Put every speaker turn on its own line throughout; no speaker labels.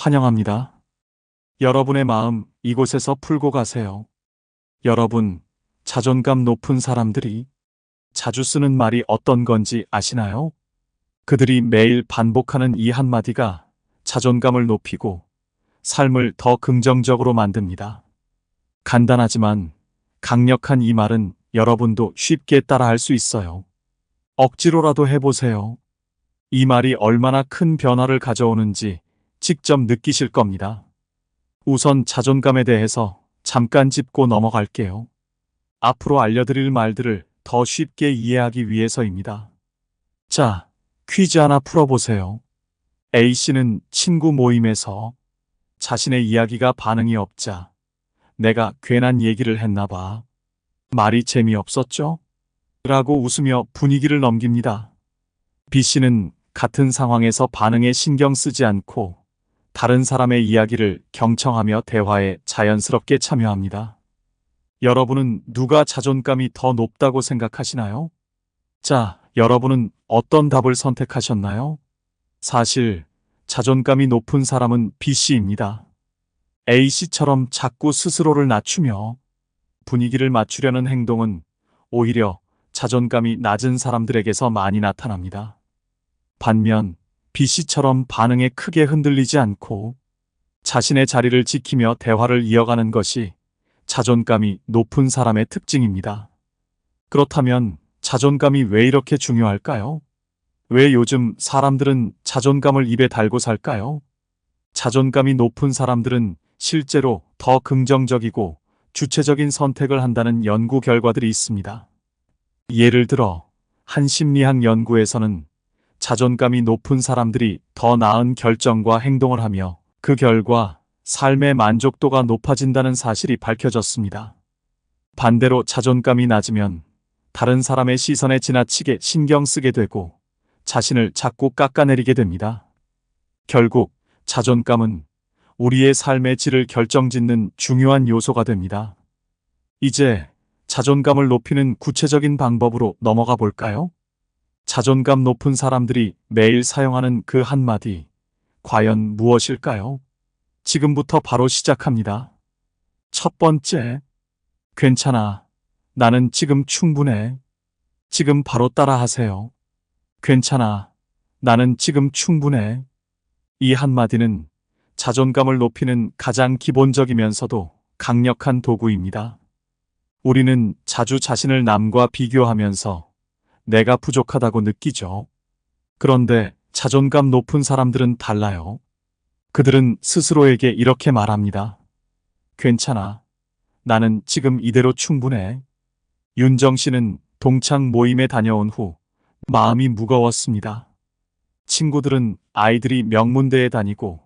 환영합니다. 여러분의 마음 이곳에서 풀고 가세요. 여러분, 자존감 높은 사람들이 자주 쓰는 말이 어떤 건지 아시나요? 그들이 매일 반복하는 이 한마디가 자존감을 높이고 삶을 더 긍정적으로 만듭니다. 간단하지만 강력한 이 말은 여러분도 쉽게 따라할 수 있어요. 억지로라도 해보세요. 이 말이 얼마나 큰 변화를 가져오는지 직접 느끼실 겁니다. 우선 자존감에 대해서 잠깐 짚고 넘어갈게요. 앞으로 알려드릴 말들을 더 쉽게 이해하기 위해서입니다. 자, 퀴즈 하나 풀어보세요. A씨는 친구 모임에서 자신의 이야기가 반응이 없자 내가 괜한 얘기를 했나 봐. 말이 재미없었죠? 라고 웃으며 분위기를 넘깁니다. B씨는 같은 상황에서 반응에 신경 쓰지 않고 다른 사람의 이야기를 경청하며 대화에 자연스럽게 참여합니다. 여러분은 누가 자존감이 더 높다고 생각하시나요? 자, 여러분은 어떤 답을 선택하셨나요? 사실 자존감이 높은 사람은 B씨입니다. A씨처럼 자꾸 스스로를 낮추며 분위기를 맞추려는 행동은 오히려 자존감이 낮은 사람들에게서 많이 나타납니다. 반면 B씨처럼 반응에 크게 흔들리지 않고 자신의 자리를 지키며 대화를 이어가는 것이 자존감이 높은 사람의 특징입니다. 그렇다면 자존감이 왜 이렇게 중요할까요? 왜 요즘 사람들은 자존감을 입에 달고 살까요? 자존감이 높은 사람들은 실제로 더 긍정적이고 주체적인 선택을 한다는 연구 결과들이 있습니다. 예를 들어 한 심리학 연구에서는 자존감이 높은 사람들이 더 나은 결정과 행동을 하며 그 결과 삶의 만족도가 높아진다는 사실이 밝혀졌습니다. 반대로 자존감이 낮으면 다른 사람의 시선에 지나치게 신경 쓰게 되고 자신을 자꾸 깎아내리게 됩니다. 결국 자존감은 우리의 삶의 질을 결정짓는 중요한 요소가 됩니다. 이제 자존감을 높이는 구체적인 방법으로 넘어가 볼까요? 자존감 높은 사람들이 매일 사용하는 그 한마디, 과연 무엇일까요? 지금부터 바로 시작합니다. 첫 번째, 괜찮아. 나는 지금 충분해. 지금 바로 따라하세요. 괜찮아. 나는 지금 충분해. 이 한마디는 자존감을 높이는 가장 기본적이면서도 강력한 도구입니다. 우리는 자주 자신을 남과 비교하면서 내가 부족하다고 느끼죠. 그런데 자존감 높은 사람들은 달라요. 그들은 스스로에게 이렇게 말합니다. 괜찮아. 나는 지금 이대로 충분해. 윤정 씨는 동창 모임에 다녀온 후 마음이 무거웠습니다. 친구들은 아이들이 명문대에 다니고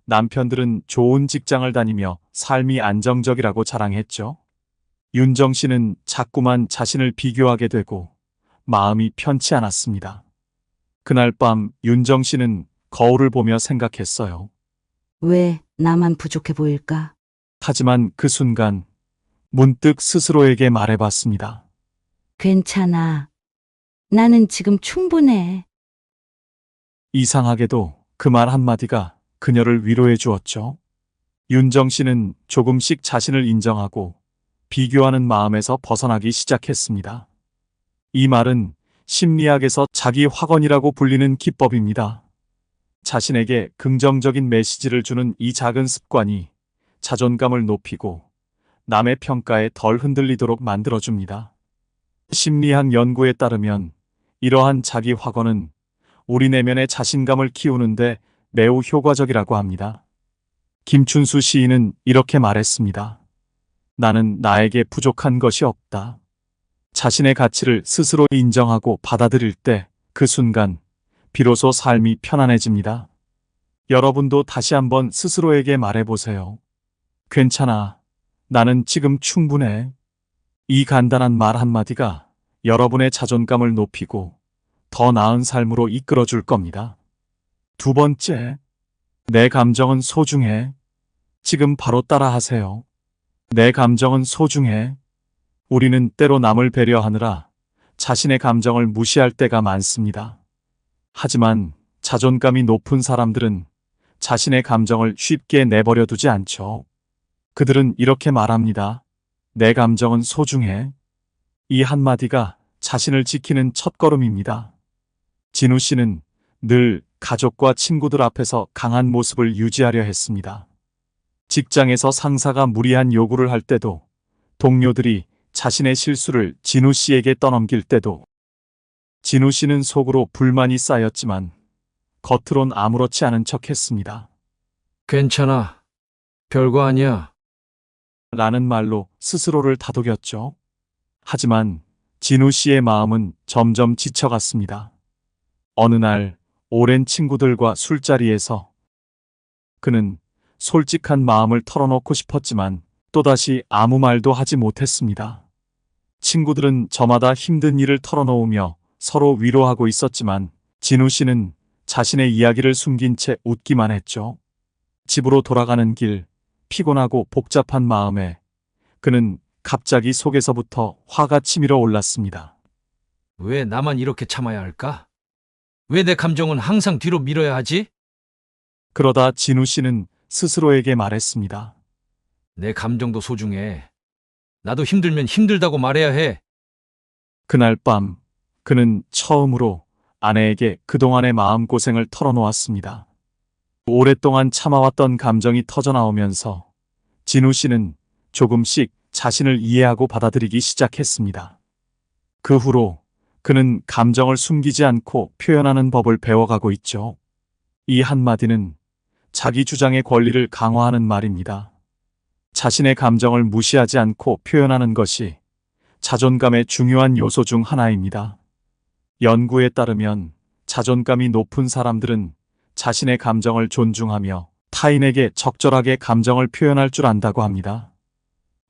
남편들은 좋은 직장을 다니며 삶이 안정적이라고 자랑했죠. 윤정 씨는 자꾸만 자신을 비교하게 되고 마음이 편치 않았습니다. 그날 밤 윤정 씨는 거울을 보며 생각했어요.
왜 나만 부족해 보일까?
하지만 그 순간 문득 스스로에게 말해봤습니다.
괜찮아. 나는 지금 충분해.
이상하게도 그 말 한마디가 그녀를 위로해 주었죠. 윤정 씨는 조금씩 자신을 인정하고 비교하는 마음에서 벗어나기 시작했습니다. 이 말은 심리학에서 자기 확언이라고 불리는 기법입니다. 자신에게 긍정적인 메시지를 주는 이 작은 습관이 자존감을 높이고 남의 평가에 덜 흔들리도록 만들어줍니다. 심리학 연구에 따르면 이러한 자기 확언은 우리 내면의 자신감을 키우는데 매우 효과적이라고 합니다. 김춘수 시인은 이렇게 말했습니다. 나는 나에게 부족한 것이 없다. 자신의 가치를 스스로 인정하고 받아들일 때 그 순간 비로소 삶이 편안해집니다. 여러분도 다시 한번 스스로에게 말해보세요. 괜찮아. 나는 지금 충분해. 이 간단한 말 한마디가 여러분의 자존감을 높이고 더 나은 삶으로 이끌어 줄 겁니다. 두 번째, 내 감정은 소중해. 지금 바로 따라하세요. 내 감정은 소중해. 우리는 때로 남을 배려하느라 자신의 감정을 무시할 때가 많습니다. 하지만 자존감이 높은 사람들은 자신의 감정을 쉽게 내버려 두지 않죠. 그들은 이렇게 말합니다. 내 감정은 소중해. 이 한마디가 자신을 지키는 첫걸음입니다. 진우 씨는 늘 가족과 친구들 앞에서 강한 모습을 유지하려 했습니다. 직장에서 상사가 무리한 요구를 할 때도, 동료들이 자신의 실수를 진우 씨에게 떠넘길 때도, 진우 씨는 속으로 불만이 쌓였지만 겉으론 아무렇지 않은 척 했습니다.
괜찮아. 별거 아니야.
라는 말로 스스로를 다독였죠. 하지만 진우 씨의 마음은 점점 지쳐갔습니다. 어느 날 오랜 친구들과 술자리에서 그는 솔직한 마음을 털어놓고 싶었지만 또다시 아무 말도 하지 못했습니다. 친구들은 저마다 힘든 일을 털어놓으며 서로 위로하고 있었지만 진우 씨는 자신의 이야기를 숨긴 채 웃기만 했죠. 집으로 돌아가는 길, 피곤하고 복잡한 마음에 그는 갑자기 속에서부터 화가 치밀어 올랐습니다.
왜 나만 이렇게 참아야 할까? 왜 내 감정은 항상 뒤로 밀어야 하지?
그러다 진우 씨는 스스로에게 말했습니다.
내 감정도 소중해. 나도 힘들면 힘들다고 말해야 해.
그날 밤 그는 처음으로 아내에게 그동안의 마음고생을 털어놓았습니다. 오랫동안 참아왔던 감정이 터져나오면서 진우 씨는 조금씩 자신을 이해하고 받아들이기 시작했습니다. 그 후로 그는 감정을 숨기지 않고 표현하는 법을 배워가고 있죠. 이 한마디는 자기 주장의 권리를 강화하는 말입니다. 자신의 감정을 무시하지 않고 표현하는 것이 자존감의 중요한 요소 중 하나입니다. 연구에 따르면 자존감이 높은 사람들은 자신의 감정을 존중하며 타인에게 적절하게 감정을 표현할 줄 안다고 합니다.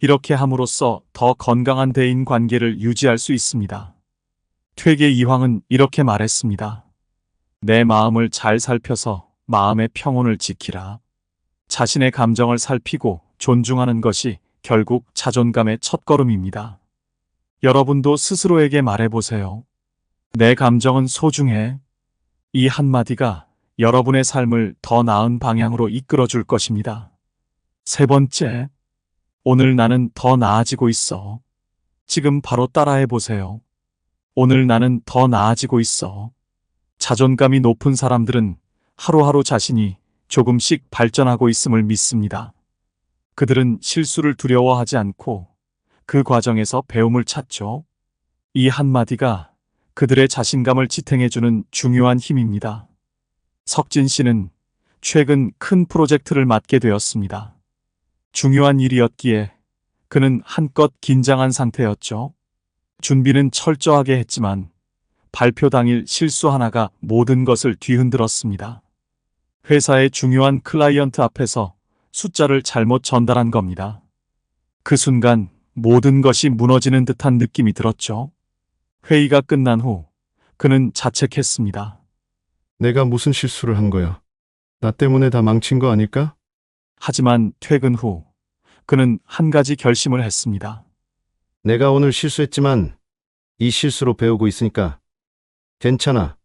이렇게 함으로써 더 건강한 대인 관계를 유지할 수 있습니다. 퇴계 이황은 이렇게 말했습니다. 내 마음을 잘 살펴서 마음의 평온을 지키라. 자신의 감정을 살피고 존중하는 것이 결국 자존감의 첫걸음입니다. 여러분도 스스로에게 말해보세요. 내 감정은 소중해. 이 한마디가 여러분의 삶을 더 나은 방향으로 이끌어줄 것입니다. 세 번째, 오늘 나는 더 나아지고 있어. 지금 바로 따라해보세요. 오늘 나는 더 나아지고 있어. 자존감이 높은 사람들은 하루하루 자신이 조금씩 발전하고 있음을 믿습니다. 그들은 실수를 두려워하지 않고 그 과정에서 배움을 찾죠. 이 한마디가 그들의 자신감을 지탱해주는 중요한 힘입니다. 석진 씨는 최근 큰 프로젝트를 맡게 되었습니다. 중요한 일이었기에 그는 한껏 긴장한 상태였죠. 준비는 철저하게 했지만 발표 당일 실수 하나가 모든 것을 뒤흔들었습니다. 회사의 중요한 클라이언트 앞에서 숫자를 잘못 전달한 겁니다. 그 순간 모든 것이 무너지는 듯한 느낌이 들었죠. 회의가 끝난 후 그는 자책했습니다.
내가 무슨 실수를 한 거야? 나 때문에 다 망친 거 아닐까?
하지만 퇴근 후 그는 한 가지 결심을 했습니다.
내가 오늘 실수했지만 이 실수로 배우고 있으니까 괜찮아.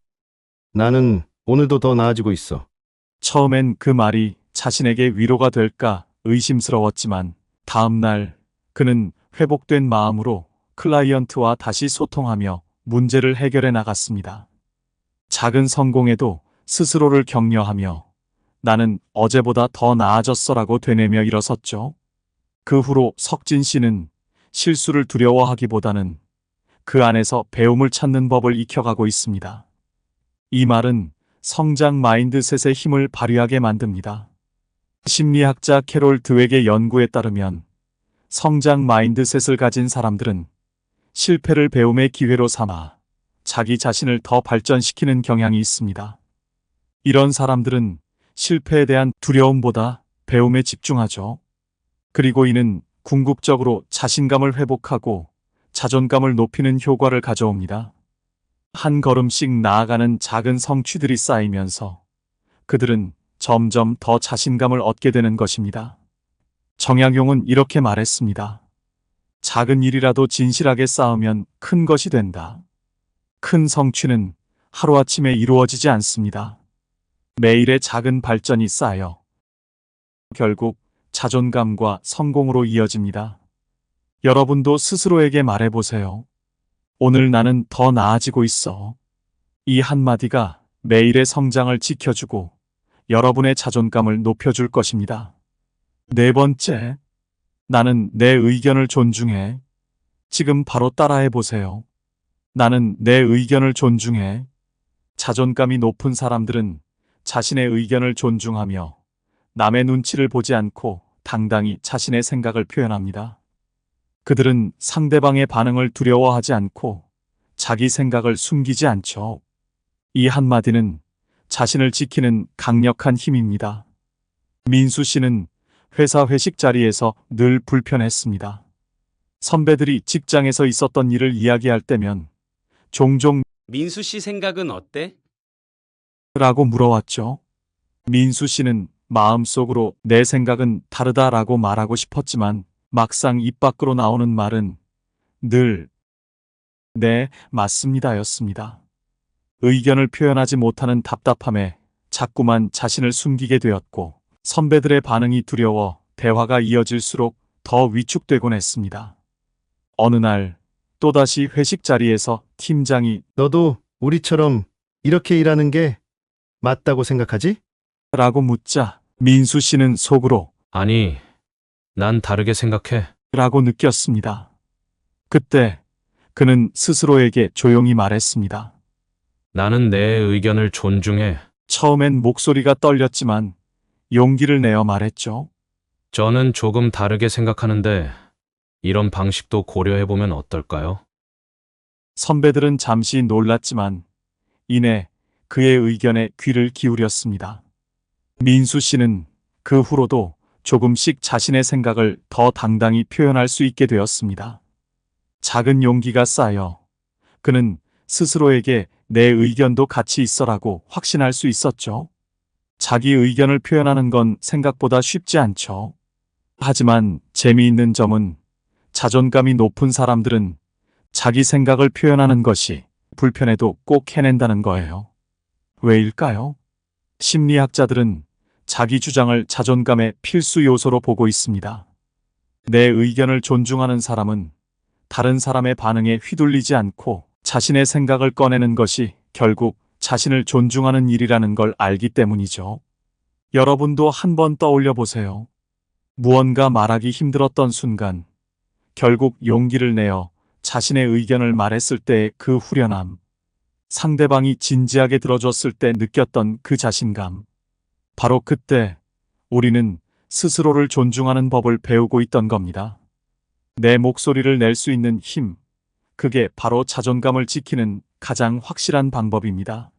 나는 오늘도 더 나아지고 있어.
처음엔 그 말이 자신에게 위로가 될까 의심스러웠지만 다음 날 그는 회복된 마음으로 클라이언트와 다시 소통하며 문제를 해결해 나갔습니다. 작은 성공에도 스스로를 격려하며 나는 어제보다 더 나아졌어라고 되뇌며 일어섰죠. 그 후로 석진 씨는 실수를 두려워하기보다는 그 안에서 배움을 찾는 법을 익혀가고 있습니다. 이 말은 성장 마인드셋의 힘을 발휘하게 만듭니다. 심리학자 캐롤 드웩의 연구에 따르면 성장 마인드셋을 가진 사람들은 실패를 배움의 기회로 삼아 자기 자신을 더 발전시키는 경향이 있습니다. 이런 사람들은 실패에 대한 두려움보다 배움에 집중하죠. 그리고 이는 궁극적으로 자신감을 회복하고 자존감을 높이는 효과를 가져옵니다. 한 걸음씩 나아가는 작은 성취들이 쌓이면서 그들은 점점 더 자신감을 얻게 되는 것입니다. 정약용은 이렇게 말했습니다. 작은 일이라도 진실하게 쌓으면 큰 것이 된다. 큰 성취는 하루아침에 이루어지지 않습니다. 매일의 작은 발전이 쌓여 결국 자존감과 성공으로 이어집니다. 여러분도 스스로에게 말해보세요. 오늘 나는 더 나아지고 있어. 이 한마디가 매일의 성장을 지켜주고 여러분의 자존감을 높여줄 것입니다. 네 번째, 나는 내 의견을 존중해. 지금 바로 따라해 보세요. 나는 내 의견을 존중해. 자존감이 높은 사람들은 자신의 의견을 존중하며 남의 눈치를 보지 않고 당당히 자신의 생각을 표현합니다. 그들은 상대방의 반응을 두려워하지 않고 자기 생각을 숨기지 않죠. 이 한마디는 자신을 지키는 강력한 힘입니다. 민수 씨는 회사 회식 자리에서 늘 불편했습니다. 선배들이 직장에서 있었던 일을 이야기할 때면 종종
민수 씨 생각은 어때?
라고 물어왔죠. 민수 씨는 마음속으로 내 생각은 다르다라고 말하고 싶었지만 막상 입 밖으로 나오는 말은 늘 네, 맞습니다였습니다. 의견을 표현하지 못하는 답답함에 자꾸만 자신을 숨기게 되었고 선배들의 반응이 두려워 대화가 이어질수록 더 위축되곤 했습니다. 어느 날 또다시 회식 자리에서 팀장이
너도 우리처럼 이렇게 일하는 게 맞다고 생각하지?
라고 묻자 민수 씨는 속으로
아니, 난 다르게 생각해.
라고 느꼈습니다. 그때 그는 스스로에게 조용히 말했습니다.
나는 내 의견을 존중해.
처음엔 목소리가 떨렸지만 용기를 내어 말했죠.
저는 조금 다르게 생각하는데 이런 방식도 고려해보면 어떨까요?
선배들은 잠시 놀랐지만 이내 그의 의견에 귀를 기울였습니다. 민수 씨는 그 후로도 조금씩 자신의 생각을 더 당당히 표현할 수 있게 되었습니다. 작은 용기가 쌓여 그는 스스로에게 내 의견도 같이 있어라고 확신할 수 있었죠. 자기 의견을 표현하는 건 생각보다 쉽지 않죠. 하지만 재미있는 점은 자존감이 높은 사람들은 자기 생각을 표현하는 것이 불편해도 꼭 해낸다는 거예요. 왜일까요? 심리학자들은 자기 주장을 자존감의 필수 요소로 보고 있습니다. 내 의견을 존중하는 사람은 다른 사람의 반응에 휘둘리지 않고 자신의 생각을 꺼내는 것이 결국 자신을 존중하는 일이라는 걸 알기 때문이죠. 여러분도 한번 떠올려 보세요. 무언가 말하기 힘들었던 순간, 결국 용기를 내어 자신의 의견을 말했을 때의 그 후련함, 상대방이 진지하게 들어줬을 때 느꼈던 그 자신감. 바로 그때 우리는 스스로를 존중하는 법을 배우고 있던 겁니다. 내 목소리를 낼 수 있는 힘, 그게 바로 자존감을 지키는 가장 확실한 방법입니다.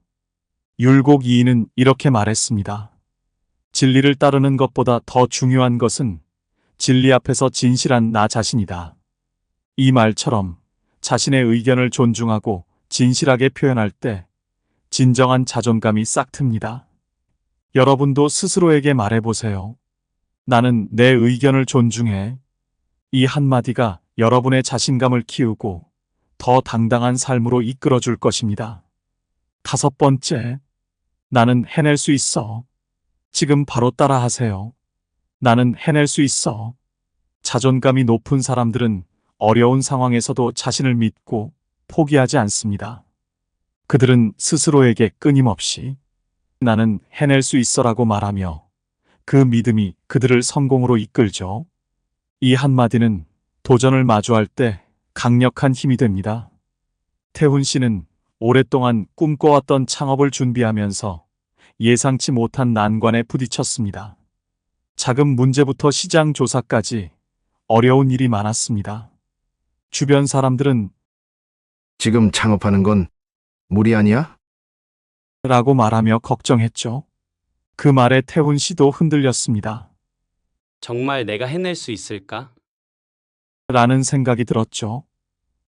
율곡 이인은 이렇게 말했습니다. 진리를 따르는 것보다 더 중요한 것은 진리 앞에서 진실한 나 자신이다. 이 말처럼 자신의 의견을 존중하고 진실하게 표현할 때 진정한 자존감이 싹 틉니다. 여러분도 스스로에게 말해보세요. 나는 내 의견을 존중해. 이 한마디가 여러분의 자신감을 키우고 더 당당한 삶으로 이끌어줄 것입니다. 다섯 번째, 나는 해낼 수 있어. 지금 바로 따라하세요. 나는 해낼 수 있어. 자존감이 높은 사람들은 어려운 상황에서도 자신을 믿고 포기하지 않습니다. 그들은 스스로에게 끊임없이 나는 해낼 수 있어라고 말하며 그 믿음이 그들을 성공으로 이끌죠. 이 한마디는 도전을 마주할 때 강력한 힘이 됩니다. 태훈 씨는 오랫동안 꿈꿔왔던 창업을 준비하면서 예상치 못한 난관에 부딪혔습니다. 작은 문제부터 시장 조사까지 어려운 일이 많았습니다. 주변 사람들은
지금 창업하는 건 무리 아니야?
라고 말하며 걱정했죠. 그 말에 태훈 씨도 흔들렸습니다.
정말 내가 해낼 수 있을까?
라는 생각이 들었죠.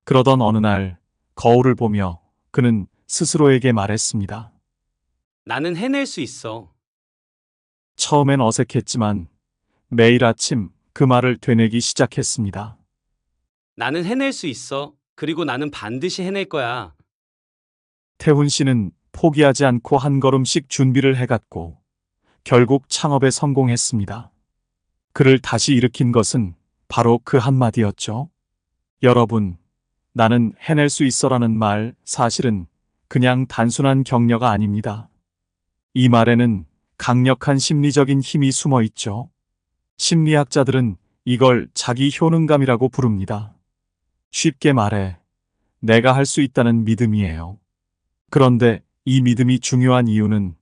그러던 어느 날 거울을 보며 그는 스스로에게 말했습니다.
나는 해낼 수 있어.
처음엔 어색했지만 매일 아침 그 말을 되뇌기 시작했습니다.
나는 해낼 수 있어. 그리고 나는 반드시 해낼 거야.
태훈 씨는 포기하지 않고 한 걸음씩 준비를 해갔고 결국 창업에 성공했습니다. 그를 다시 일으킨 것은 바로 그 한마디였죠. 여러분, 나는 해낼 수 있어라는 말, 사실은 그냥 단순한 격려가 아닙니다. 이 말에는 강력한 심리적인 힘이 숨어 있죠. 심리학자들은 이걸 자기 효능감이라고 부릅니다. 쉽게 말해, 내가 할 수 있다는 믿음이에요. 그런데 이 믿음이 중요한 이유는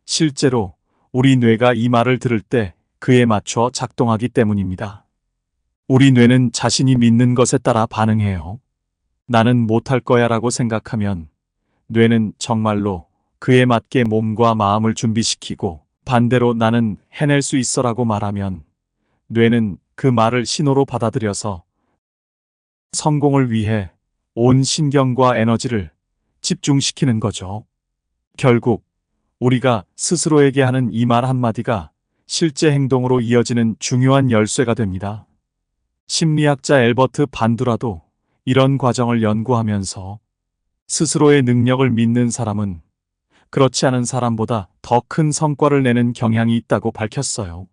실제로 우리 뇌가 이 말을 들을 때 그에 맞춰 작동하기 때문입니다. 우리 뇌는 자신이 믿는 것에 따라 반응해요. 나는 못할 거야 라고 생각하면 뇌는 정말로 그에 맞게 몸과 마음을 준비시키고, 반대로 나는 해낼 수 있어 라고 말하면 뇌는 그 말을 신호로 받아들여서 성공을 위해 온 신경과 에너지를 집중시키는 거죠. 결국 우리가 스스로에게 하는 이 말 한마디가 실제 행동으로 이어지는 중요한 열쇠가 됩니다. 심리학자 엘버트 반두라도 이런 과정을 연구하면서 스스로의 능력을 믿는 사람은 그렇지 않은 사람보다 더 큰 성과를 내는 경향이 있다고 밝혔어요.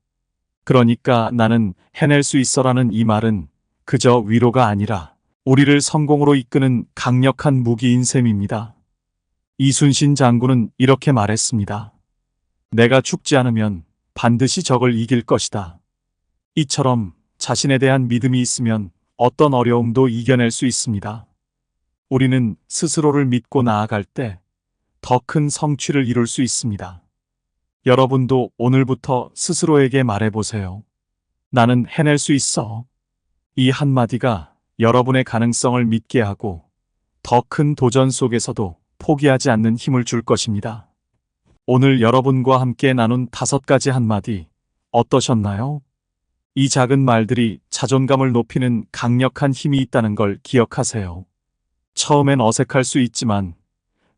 그러니까 나는 해낼 수 있어라는 이 말은 그저 위로가 아니라 우리를 성공으로 이끄는 강력한 무기인 셈입니다. 이순신 장군은 이렇게 말했습니다. 내가 죽지 않으면 반드시 적을 이길 것이다. 이처럼 자신에 대한 믿음이 있으면 어떤 어려움도 이겨낼 수 있습니다. 우리는 스스로를 믿고 나아갈 때 더 큰 성취를 이룰 수 있습니다. 여러분도 오늘부터 스스로에게 말해보세요. 나는 해낼 수 있어. 이 한마디가 여러분의 가능성을 믿게 하고 더 큰 도전 속에서도 포기하지 않는 힘을 줄 것입니다. 오늘 여러분과 함께 나눈 5가지 한마디 어떠셨나요? 이 작은 말들이 자존감을 높이는 강력한 힘이 있다는 걸 기억하세요. 처음엔 어색할 수 있지만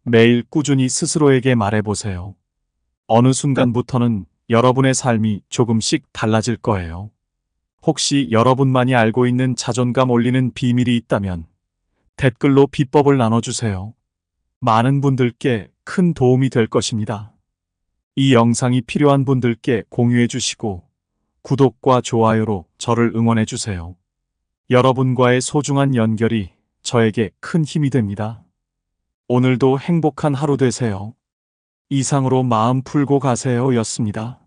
매일 꾸준히 스스로에게 말해보세요. 어느 순간부터는 여러분의 삶이 조금씩 달라질 거예요. 혹시 여러분만이 알고 있는 자존감 올리는 비밀이 있다면 댓글로 비법을 나눠주세요. 많은 분들께 큰 도움이 될 것입니다. 이 영상이 필요한 분들께 공유해 주시고 구독과 좋아요로 저를 응원해 주세요. 여러분과의 소중한 연결이 저에게 큰 힘이 됩니다. 오늘도 행복한 하루 되세요. 이상으로 마음 풀고 가세요 였습니다.